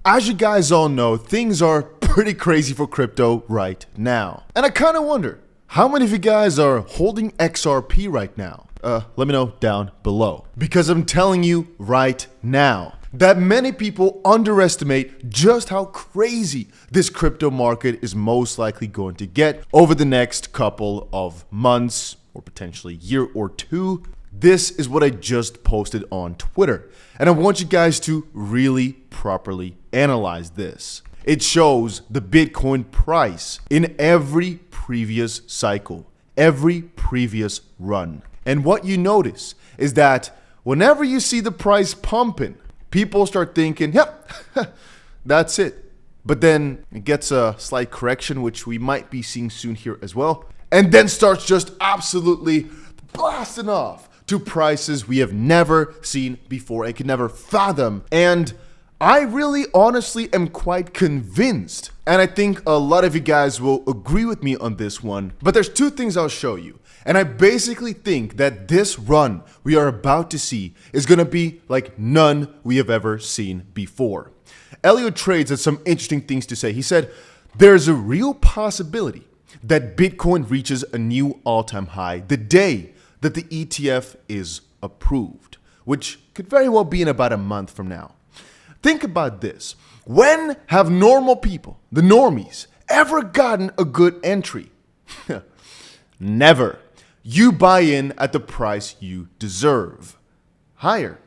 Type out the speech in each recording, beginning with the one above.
As you guys all know, things are pretty crazy for crypto right now. And I kind of wonder, how many of you guys are holding XRP right now? Let me know down below. Because I'm telling you right now that many people underestimate just how crazy this crypto market is most likely going to get over the next couple of months or potentially year or two. This is what I just posted on Twitter, and I want you guys to really properly analyze this. It shows the Bitcoin price in every previous cycle, every previous run. And what you notice is that whenever you see the price pumping, people start thinking, yep, that's it. But then it gets a slight correction, which we might be seeing soon here as well, and then starts just absolutely blasting off to prices we have never seen before and could never fathom. And I really honestly am quite convinced, and I think a lot of you guys will agree with me on this one, but there's two things I'll show you. And I basically think that this run we are about to see is going to be like none we have ever seen before. Elliot Trades had some interesting things to say. He said, there's a real possibility that Bitcoin reaches a new all-time high the day that the ETF is approved, which could very well be in about a month from now. Think about this. When have normal people, the normies, ever gotten a good entry? Never. You buy in at the price you deserve. Higher.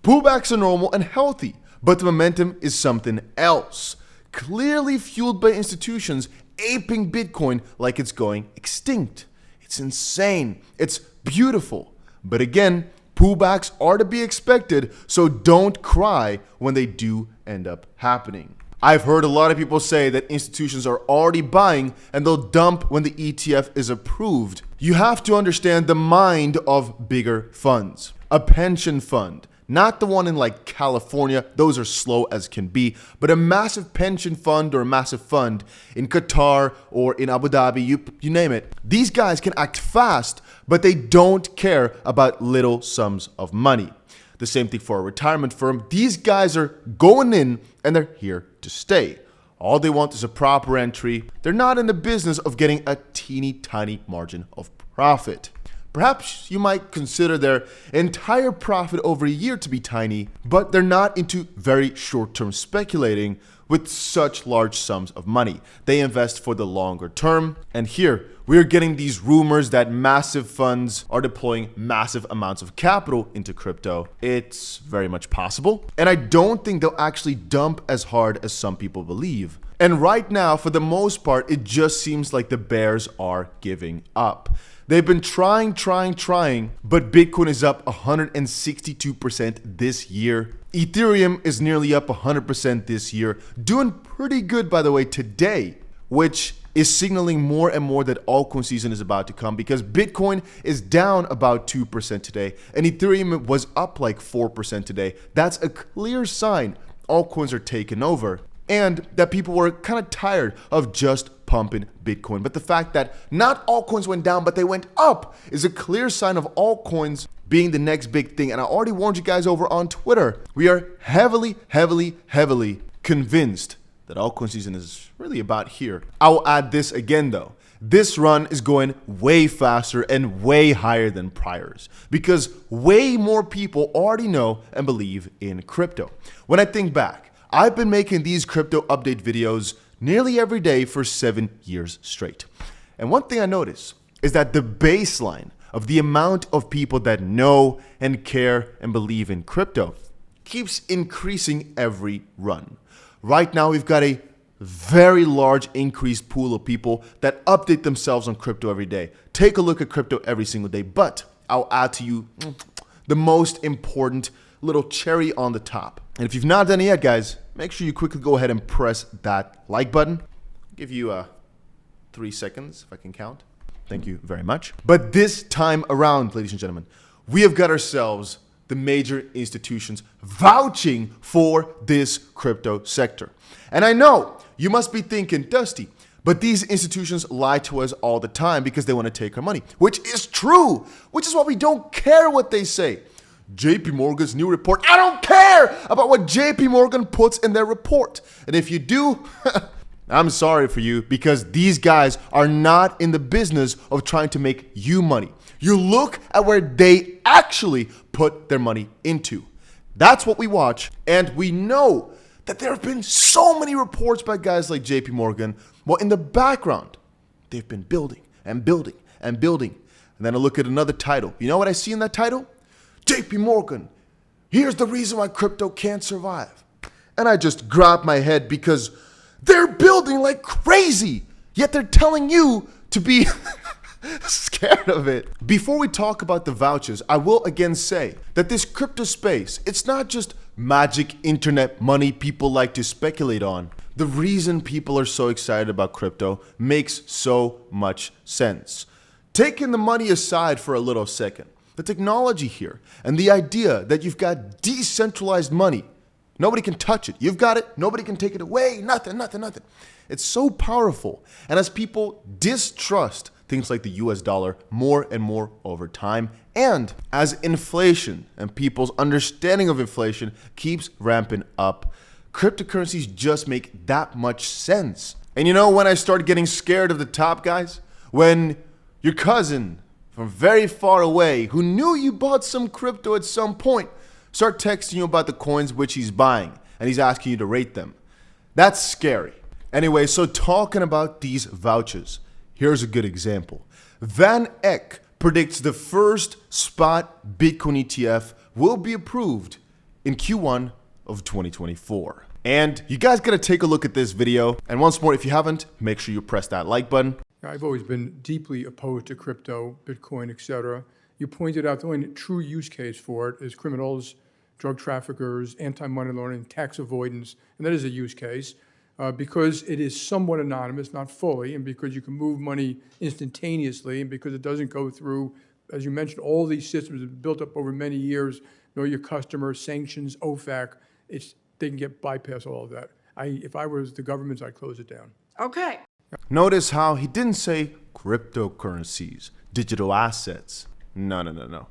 Pullbacks are normal and healthy, but the momentum is something else. Clearly fueled by institutions aping Bitcoin like it's going extinct. It's insane. It's beautiful. But again, pullbacks are to be expected, so don't cry when they do end up happening. I've heard a lot of people say that institutions are already buying and they'll dump when the ETF is approved. You have to understand the mind of bigger funds. A pension fund, not the one in like California, those are slow as can be, but a massive pension fund or a massive fund in Qatar or in Abu Dhabi, you name it. These guys can act fast, but they don't care about little sums of money. The same thing for a retirement firm. These guys are going in and they're here to stay. All they want is a proper entry. They're not in the business of getting a teeny tiny margin of profit. Perhaps you might consider their entire profit over a year to be tiny, but they're not into very short-term speculating with such large sums of money. They invest for the longer term. And here, we're getting these rumors that massive funds are deploying massive amounts of capital into crypto. It's very much possible. And I don't think they'll actually dump as hard as some people believe. And right now, for the most part, it just seems like the bears are giving up. They've been trying, but Bitcoin is up 162% this year. Ethereum is nearly up 100% this year, doing pretty good, by the way, today, which is signaling more and more that altcoin season is about to come because Bitcoin is down about 2% today and Ethereum was up like 4% today. That's a clear sign altcoins are taking over and that people were kind of tired of just pumping Bitcoin. But the fact that not all coins went down, but they went up is a clear sign of altcoins being the next big thing. And I already warned you guys over on Twitter. We are heavily convinced that altcoin season is really about here. I will add this again though. This run is going way faster and way higher than priors because way more people already know and believe in crypto. When I think back, I've been making these crypto update videos nearly every day for 7 years straight. And one thing I notice is that the baseline of the amount of people that know and care and believe in crypto keeps increasing every run. Right now, we've got a very large increased pool of people that update themselves on crypto every day. Take a look at crypto every single day, but I'll add to you the most important little cherry on the top. And if you've not done it yet, guys, make sure you quickly go ahead and press that like button. I'll give you 3 seconds if I can count. Thank you very much. But this time around, ladies and gentlemen, we have got ourselves the major institutions vouching for this crypto sector. And I know you must be thinking, Dusty, but these institutions lie to us all the time because they want to take our money, which is true, which is why we don't care what they say. JP Morgan's new report. I don't care about what JP Morgan puts in their report. And if you do, I'm sorry for you, because these guys are not in the business of trying to make you money. You look at where they actually put their money into. That's what we watch, and we know that there have been so many reports by guys like JP Morgan. Well, in the background, they've been building and building and building. And then I look at another title. You know what I see in that title? JP Morgan, here's the reason why crypto can't survive. And I just grab my head because they're building like crazy, yet they're telling you to be scared of it. Before we talk about the vouchers, I will again say that this crypto space, it's not just magic internet money people like to speculate on. The reason people are so excited about crypto makes so much sense. Taking the money aside for a little second, the technology here and the idea that you've got decentralized money, nobody can touch it. You've got it, nobody can take it away, nothing. It's so powerful. And as people distrust things like the US dollar more and more over time, and as inflation and people's understanding of inflation keeps ramping up, cryptocurrencies just make that much sense. And you know when I started getting scared of the top guys? When your cousin from very far away who knew you bought some crypto at some point start texting you about the coins which he's buying, and he's asking you to rate them. That's scary. Anyway, so talking about these vouchers, here's a good example. Van Eck predicts the first spot Bitcoin ETF will be approved in Q1 of 2024. And you guys gotta take a look at this video. And once more, if you haven't, make sure you press that like button. I've always been deeply opposed to crypto, Bitcoin, etc. You pointed out the only true use case for it is criminals, drug traffickers, anti-money laundering, tax avoidance, and that is a use case because it is somewhat anonymous, not fully, and because you can move money instantaneously, and because it doesn't go through, as you mentioned, all these systems have been built up over many years, know your customers, sanctions, OFAC, they can get bypass all of that. If I was the government, I'd close it down. Okay. Notice how he didn't say cryptocurrencies, digital assets. No.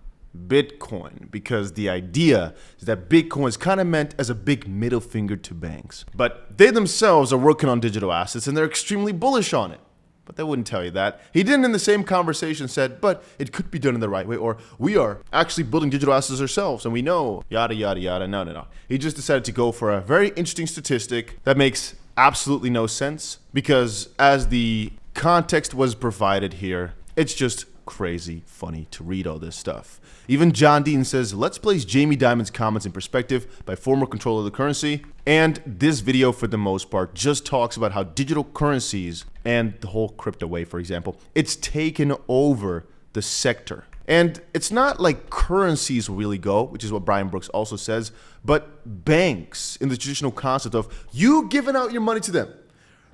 Bitcoin, because the idea is that Bitcoin is kind of meant as a big middle finger to banks. But they themselves are working on digital assets and they're extremely bullish on it. But they wouldn't tell you that. He didn't in the same conversation said, but it could be done in the right way, or we are actually building digital assets ourselves and we know, yada, yada, yada. No. He just decided to go for a very interesting statistic that makes absolutely no sense, because as the context was provided here, it's just crazy funny to read all this stuff. Even John Dean says, let's place Jamie Dimon's comments in perspective by former controller of the currency. And this video, for the most part, just talks about how digital currencies and the whole crypto wave, for example, it's taken over the sector. And it's not like currencies really go, which is what Brian Brooks also says, but banks in the traditional concept of you giving out your money to them.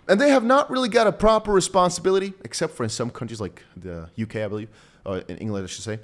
And they have not really got a proper responsibility, except for in some countries like the UK, I believe, in England, I should say,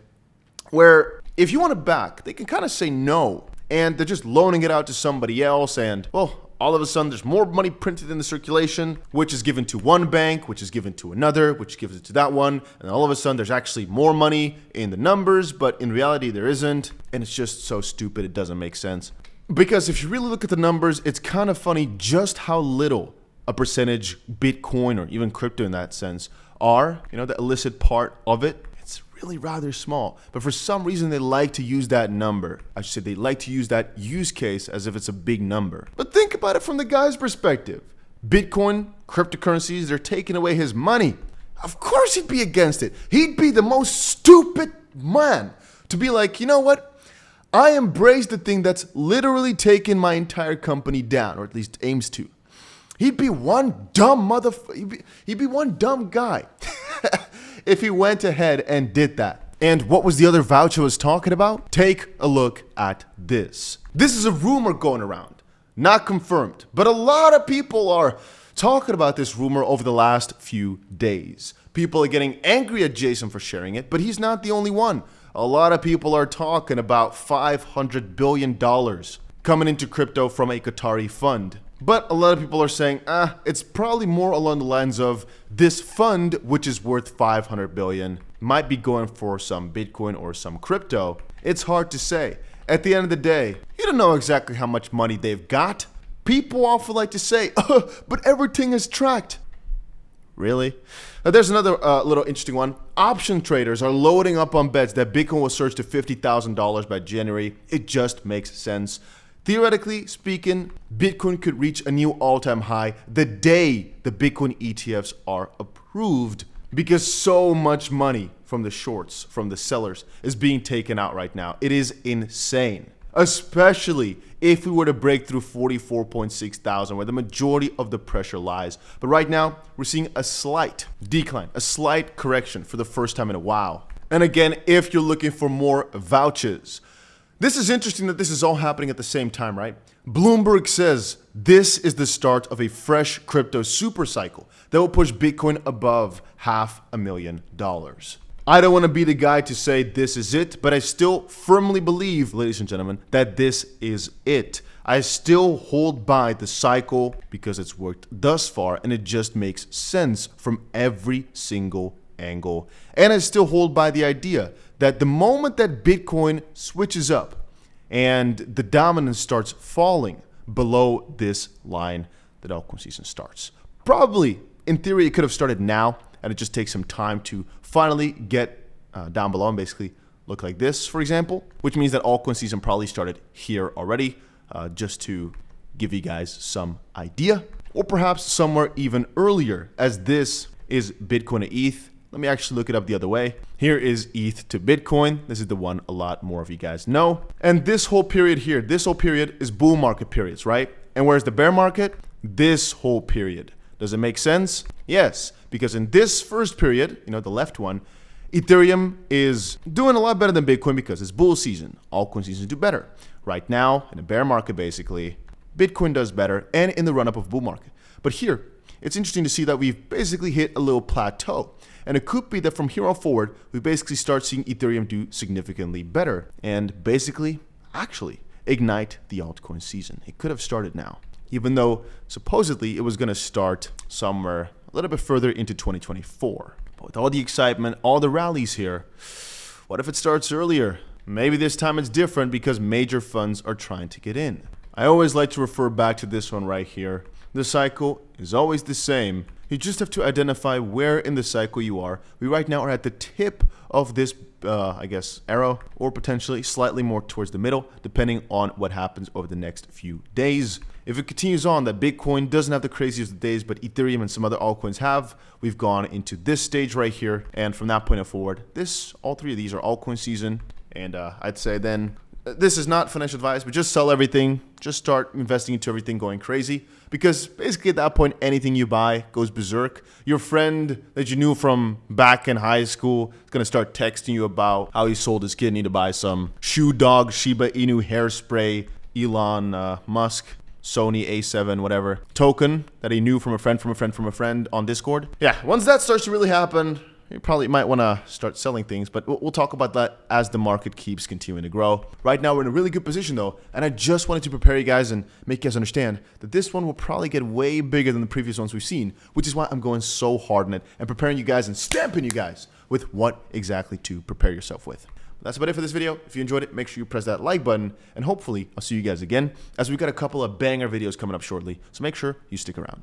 where if you want it back, they can kind of say no. And they're just loaning it out to somebody else. And, well, all of a sudden there's more money printed in the circulation, which is given to one bank, which is given to another, which gives it to that one. And all of a sudden there's actually more money in the numbers, but in reality there isn't. And it's just so stupid, it doesn't make sense. Because if you really look at the numbers, it's kind of funny just how little a percentage Bitcoin or even crypto in that sense are, the illicit part of it. It's really rather small, but for some reason they like to use that number. I should say they like to use that use case as if it's a big number. But think about it from the guy's perspective. Bitcoin, cryptocurrencies, they're taking away his money. Of course he'd be against it. He'd be the most stupid man to be like, you know what? I embrace the thing that's literally taken my entire company down, or at least aims to. He'd be one dumb motherfucker. He'd be one dumb guy if he went ahead and did that. And what was the other voucher I was talking about? Take a look at this. This is a rumor going around, not confirmed, but a lot of people are talking about this rumor over the last few days. People are getting angry at Jason for sharing it, but he's not the only one. A lot of people are talking about $500 billion coming into crypto from a Qatari fund. But a lot of people are saying, it's probably more along the lines of this fund, which is worth $500 billion, might be going for some Bitcoin or some crypto. It's hard to say. at the end of the day, you don't know exactly how much money they've got. People often like to say, but everything is tracked. Really? There's another little interesting one. Option traders are loading up on bets that Bitcoin will surge to $50,000 by January. It just makes sense. Theoretically speaking, Bitcoin could reach a new all-time high the day the Bitcoin ETFs are approved, because so much money from the shorts, from the sellers, is being taken out right now. It is insane. Especially if we were to break through 44.6 thousand, where the majority of the pressure lies. But right now, we're seeing a slight decline, a slight correction for the first time in a while. And again, if you're looking for more vouchers, this is interesting that this is all happening at the same time, right? Bloomberg says this is the start of a fresh crypto super cycle that will push Bitcoin above $500,000. I don't want to be the guy to say this is it, but I still firmly believe, ladies and gentlemen, that this is it. I still hold by the cycle because it's worked thus far and it just makes sense from every single angle. And I still hold by the idea that the moment that Bitcoin switches up and the dominance starts falling below this line, the altcoin season starts. Probably, in theory, it could have started now, and it just takes some time to finally get down below and basically look like this, for example, which means that altcoin season probably started here already, just to give you guys some idea, or perhaps somewhere even earlier, as this is Bitcoin to ETH. Let me actually look it up the other way. Here is ETH to Bitcoin. This is the one a lot more of you guys know. And this whole period here, this whole period is bull market periods, right? And where's the bear market? This whole period. Does it make sense? Yes, because in this first period, the left one, Ethereum is doing a lot better than Bitcoin because it's bull season. Altcoin seasons do better. Right now, in a bear market, basically, Bitcoin does better and in the run-up of bull market. But here, it's interesting to see that we've basically hit a little plateau. And it could be that from here on forward, we basically start seeing Ethereum do significantly better and basically, actually, ignite the altcoin season. It could have started now, even though supposedly it was going to start somewhere a little bit further into 2024. But with all the excitement, all the rallies here, what if it starts earlier? Maybe this time it's different because major funds are trying to get in. I always like to refer back to this one right here. The cycle is always the same. You just have to identify where in the cycle you are. We right now are at the tip of this, arrow, or potentially slightly more towards the middle, depending on what happens over the next few days. If it continues on that Bitcoin doesn't have the craziest of days, but Ethereum and some other altcoins have, we've gone into this stage right here. And from that point forward, all three of these are altcoin season. And I'd say then, this is not financial advice, but just sell everything. Just start investing into everything going crazy. Because basically at that point, anything you buy goes berserk. Your friend that you knew from back in high school is going to start texting you about how he sold his kidney to buy some shoe dog, Shiba Inu hairspray, Elon Musk, Sony A7, whatever, token that he knew from a friend on Discord. Yeah, once that starts to really happen, you probably might want to start selling things, but we'll talk about that as the market keeps continuing to grow. Right now, we're in a really good position, though, and I just wanted to prepare you guys and make you guys understand that this one will probably get way bigger than the previous ones we've seen, which is why I'm going so hard on it and preparing you guys and stamping you guys with what exactly to prepare yourself with. That's about it for this video. If you enjoyed it, make sure you press that like button, and hopefully I'll see you guys again, as we've got a couple of banger videos coming up shortly, so make sure you stick around.